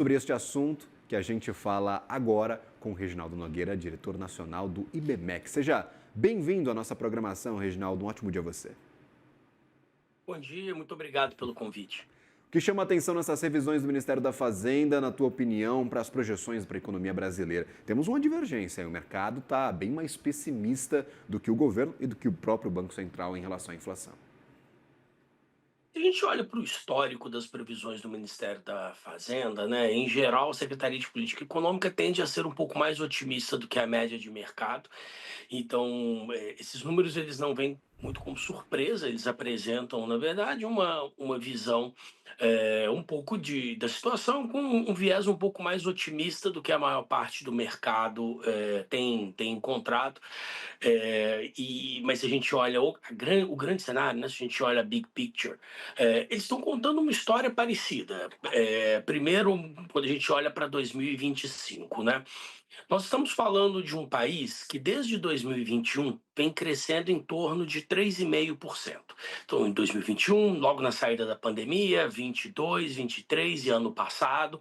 Sobre este assunto que a gente fala agora com o Reginaldo Nogueira, diretor nacional do IBMEC. Seja bem-vindo à nossa programação, Reginaldo. Um ótimo dia a você. Bom dia, muito obrigado pelo convite. O que chama a atenção nessas revisões do Ministério da Fazenda, na tua opinião, para as projeções para a economia brasileira? Temos uma divergência, o mercado está bem mais pessimista do que o governo e do que o próprio Banco Central em relação à inflação. Se a gente olha para o histórico das previsões do Ministério da Fazenda, né, em geral, a Secretaria de Política Econômica tende a ser um pouco mais otimista do que a média de mercado. Então, esses números eles não vêm muito como surpresa, eles apresentam, na verdade, uma visão um pouco da situação com um viés um pouco mais otimista do que a maior parte do mercado tem encontrado. Mas se a gente olha o grande cenário, né, se a gente olha a big picture, eles estão contando uma história parecida. Primeiro, quando a gente olha para 2025, né? Nós estamos falando de um país que desde 2021 vem crescendo em torno de 3,5%. Então, em 2021, logo na saída da pandemia, 22, 23 e ano passado,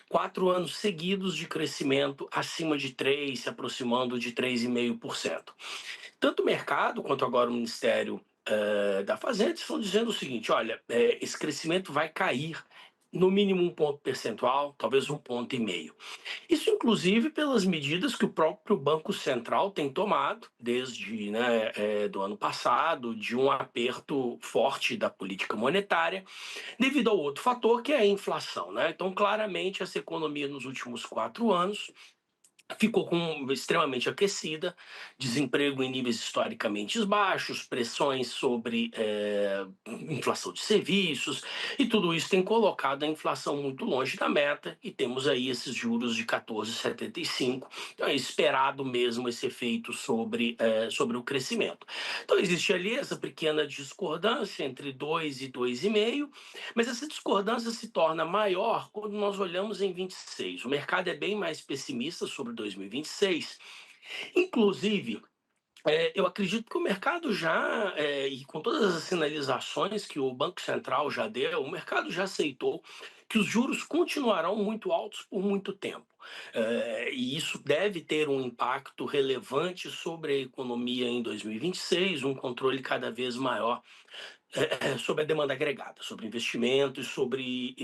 4 anos seguidos de crescimento acima de 3, se aproximando de 3,5%. Tanto o mercado quanto agora o Ministério da Fazenda estão dizendo o seguinte: olha, esse crescimento vai cair no mínimo um ponto percentual, talvez um ponto e meio. Isso, inclusive, pelas medidas que o próprio Banco Central tem tomado desde do ano passado, de um aperto forte da política monetária, devido ao outro fator, que é a inflação, né? Então, claramente, essa economia nos últimos 4 anos ficou extremamente aquecida, desemprego em níveis historicamente baixos, pressões sobre inflação de serviços, e tudo isso tem colocado a inflação muito longe da meta, e temos aí esses juros de 14,75. Então é esperado mesmo esse efeito sobre o crescimento. Então existe ali essa pequena discordância entre 2 e 2,5, mas essa discordância se torna maior quando nós olhamos em 26. O mercado é bem mais pessimista sobre 2026. Inclusive, eu acredito que o mercado já, e com todas as sinalizações que o Banco Central já deu, o mercado já aceitou que os juros continuarão muito altos por muito tempo. E isso deve ter um impacto relevante sobre a economia em 2026, um controle cada vez maior sobre a demanda agregada, sobre investimento e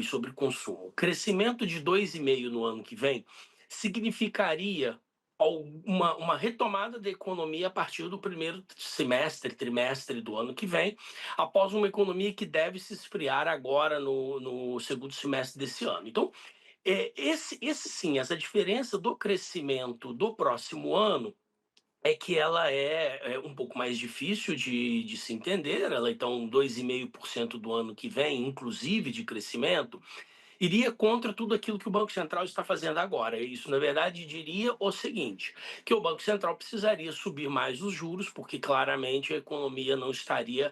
sobre consumo. O crescimento de 2,5 no ano que vem significaria uma retomada da economia a partir do primeiro trimestre do ano que vem, após uma economia que deve se esfriar agora no segundo semestre desse ano. Então, esse sim, essa diferença do crescimento do próximo ano é que ela é um pouco mais difícil de se entender. Ela, então, 2,5% do ano que vem, inclusive de crescimento, iria contra tudo aquilo que o Banco Central está fazendo agora. Isso, na verdade, diria o seguinte: que o Banco Central precisaria subir mais os juros, porque claramente a economia não estaria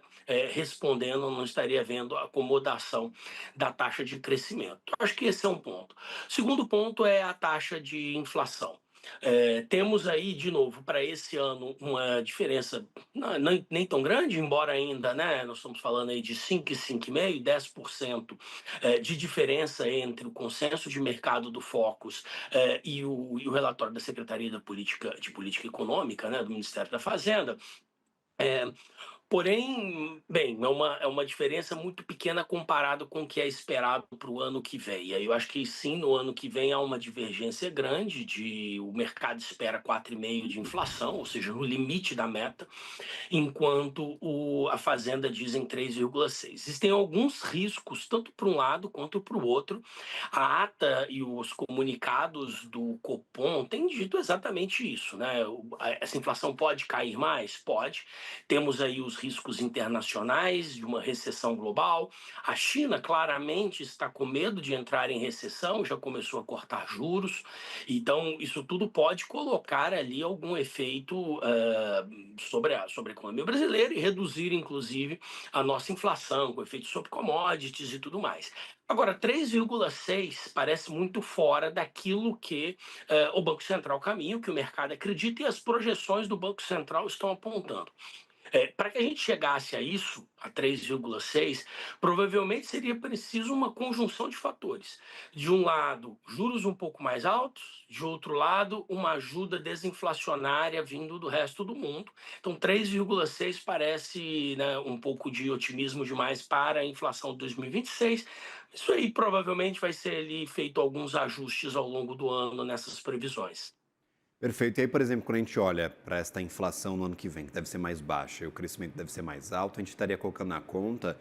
respondendo, não estaria havendo acomodação da taxa de crescimento. Acho que esse é um ponto. Segundo ponto é a taxa de inflação. Temos aí, de novo, para esse ano, uma diferença nem tão grande, embora ainda, né, nós estamos falando aí de 5 e 5,5, 10% de diferença entre o consenso de mercado do Focus e o relatório da Secretaria de Política Econômica, né, do Ministério da Fazenda. É, Porém, bem, é uma diferença muito pequena comparado com o que é esperado para o ano que vem. E aí eu acho que sim, no ano que vem há uma divergência grande o mercado espera 4,5 de inflação, ou seja, no limite da meta, enquanto a Fazenda diz em 3,6. Existem alguns riscos, tanto para um lado quanto para o outro. A ata e os comunicados do Copom têm dito exatamente isso, né? Essa inflação pode cair mais? Pode. Temos aí os riscos internacionais de uma recessão global. A China claramente está com medo de entrar em recessão, já começou a cortar juros. Então, isso tudo pode colocar ali algum efeito sobre a economia brasileira e reduzir, inclusive, a nossa inflação, com efeito sobre commodities e tudo mais. Agora, 3,6 parece muito fora daquilo que o Banco Central caminha, o que o mercado acredita e as projeções do Banco Central estão apontando. Para que a gente chegasse a isso, a 3,6, provavelmente seria preciso uma conjunção de fatores. De um lado, juros um pouco mais altos, de outro lado, uma ajuda desinflacionária vindo do resto do mundo. Então, 3,6 parece, né, um pouco de otimismo demais para a inflação de 2026. Isso aí provavelmente vai ser ali feito alguns ajustes ao longo do ano nessas previsões. Perfeito. E aí, por exemplo, quando a gente olha para esta inflação no ano que vem, que deve ser mais baixa e o crescimento deve ser mais alto, a gente estaria colocando na conta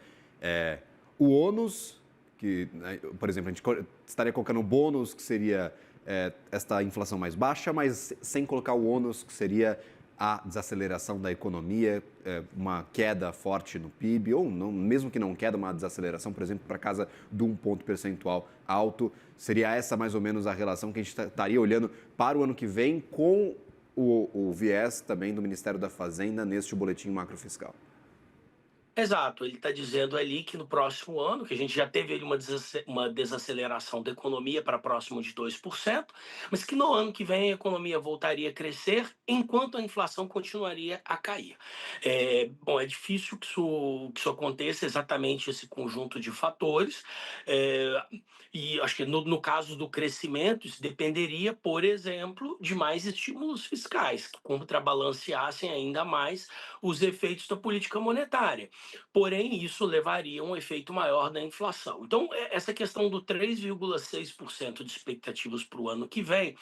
o ônus, que, né, por exemplo, estaria colocando o bônus, que seria esta inflação mais baixa, mas sem colocar o ônus, que seria a desaceleração da economia, uma queda forte no PIB, ou não, mesmo que não queda, uma desaceleração, por exemplo, para casa de um ponto percentual alto. Seria essa mais ou menos a relação que a gente estaria olhando para o ano que vem com o viés também do Ministério da Fazenda neste boletim macrofiscal. Exato, ele está dizendo ali que no próximo ano, que a gente já teve ali uma desaceleração da economia para próximo de 2%, mas que no ano que vem a economia voltaria a crescer enquanto a inflação continuaria a cair. Bom, é difícil que isso aconteça exatamente esse conjunto de fatores, é, e acho que no caso do crescimento, isso dependeria, por exemplo, de mais estímulos fiscais, que contrabalanceassem ainda mais os efeitos da política monetária. Porém, isso levaria a um efeito maior da inflação. Então, essa questão do 3,6% de expectativas para o ano que vem,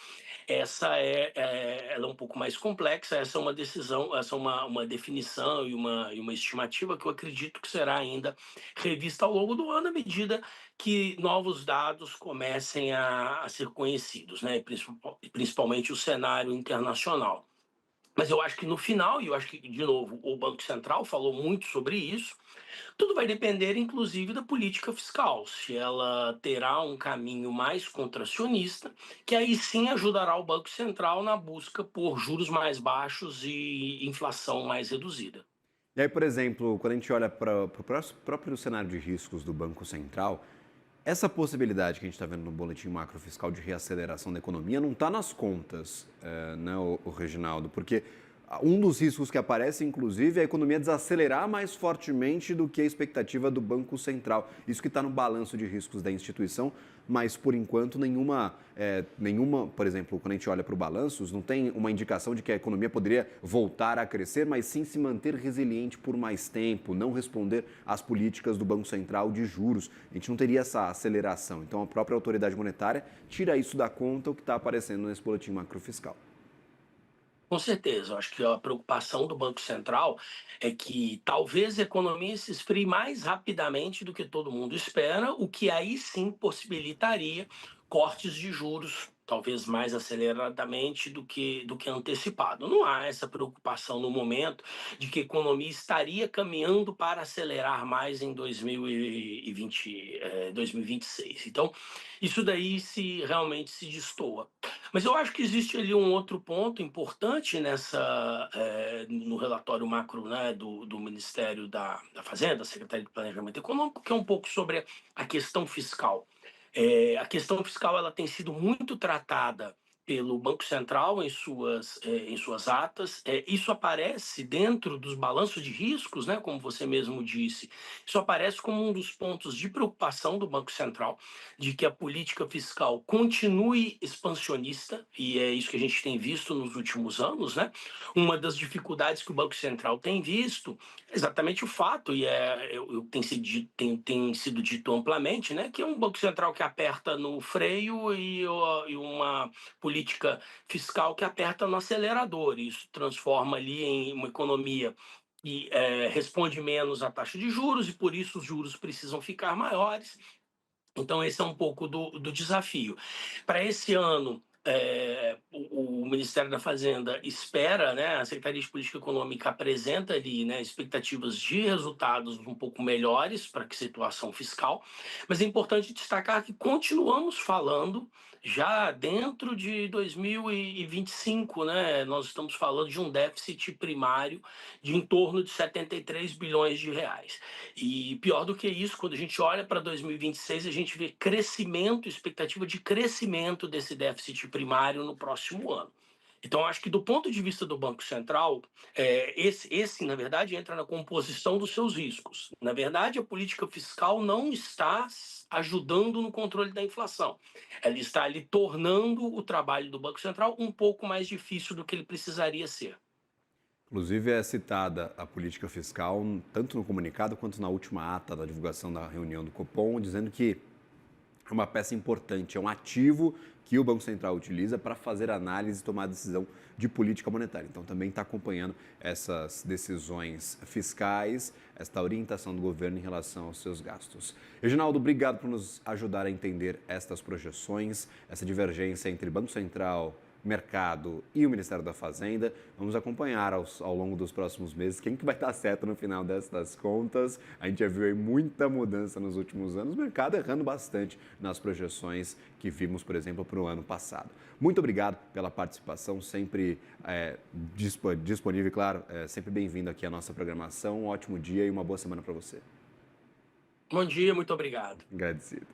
ela é um pouco mais complexa, essa é uma decisão, essa é uma definição e uma estimativa que eu acredito que será ainda revista ao longo do ano, à medida que novos dados comecem a ser conhecidos, né? Principalmente o cenário internacional. Mas eu acho que no final, e eu acho que, de novo, o Banco Central falou muito sobre isso, tudo vai depender, inclusive, da política fiscal, se ela terá um caminho mais contracionista, que aí sim ajudará o Banco Central na busca por juros mais baixos e inflação mais reduzida. E aí, por exemplo, quando a gente olha para o próprio cenário de riscos do Banco Central, essa possibilidade que a gente está vendo no boletim macrofiscal de reaceleração da economia não está nas contas, né, o Reginaldo? Porque um dos riscos que aparece, inclusive, é a economia desacelerar mais fortemente do que a expectativa do Banco Central. Isso que está no balanço de riscos da instituição, mas, por enquanto, nenhuma, por exemplo, quando a gente olha para o balanço, não tem uma indicação de que a economia poderia voltar a crescer, mas sim se manter resiliente por mais tempo, não responder às políticas do Banco Central de juros. A gente não teria essa aceleração. Então, a própria autoridade monetária tira isso da conta, o que está aparecendo nesse boletim macrofiscal. Com certeza, eu acho que a preocupação do Banco Central é que talvez a economia se esfrie mais rapidamente do que todo mundo espera, o que aí sim possibilitaria cortes de juros, talvez mais aceleradamente do que antecipado. Não há essa preocupação no momento de que a economia estaria caminhando para acelerar mais em 2020, 2026. Então, isso daí se realmente se destoa. Mas eu acho que existe ali um outro ponto importante no relatório macro, né, do Ministério da Fazenda, Secretaria de Planejamento Econômico, que é um pouco sobre a questão fiscal. A questão fiscal ela tem sido muito tratada pelo Banco Central em suas atas. Isso aparece dentro dos balanços de riscos, né, como você mesmo disse. Isso aparece como um dos pontos de preocupação do Banco Central, de que a política fiscal continue expansionista, e é isso que a gente tem visto nos últimos anos, né? Uma das dificuldades que o Banco Central tem visto é exatamente o fato, e tem sido dito amplamente, né? Que é um Banco Central que aperta no freio e uma política fiscal que aperta no acelerador. Isso transforma ali em uma economia que responde menos à taxa de juros, e por isso os juros precisam ficar maiores. Então, esse é um pouco do desafio. Para esse ano, o Ministério da Fazenda espera, né, a Secretaria de Política Econômica apresenta ali, né, expectativas de resultados um pouco melhores para a situação fiscal, mas é importante destacar que continuamos falando já dentro de 2025, né, nós estamos falando de um déficit primário de em torno de 73 bilhões de reais. E pior do que isso, quando a gente olha para 2026, a gente vê crescimento, expectativa de crescimento desse déficit primário no próximo ano. Então, acho que do ponto de vista do Banco Central, esse, na verdade, entra na composição dos seus riscos. Na verdade, a política fiscal não está ajudando no controle da inflação. Ela está ali tornando o trabalho do Banco Central um pouco mais difícil do que ele precisaria ser. Inclusive, é citada a política fiscal, tanto no comunicado quanto na última ata da divulgação da reunião do Copom, dizendo que é uma peça importante, é um ativo que o Banco Central utiliza para fazer análise e tomar decisão de política monetária. Então, também está acompanhando essas decisões fiscais, esta orientação do governo em relação aos seus gastos. Reginaldo, obrigado por nos ajudar a entender estas projeções, essa divergência entre Banco Central, mercado e o Ministério da Fazenda. Vamos acompanhar ao longo dos próximos meses quem que vai estar certo no final destas contas. A gente já viu aí muita mudança nos últimos anos, o mercado errando bastante nas projeções que vimos, por exemplo, para o ano passado. Muito obrigado pela participação, sempre disponível, claro, sempre bem-vindo aqui à nossa programação. Um ótimo dia e uma boa semana para você. Bom dia, muito obrigado. Agradecido.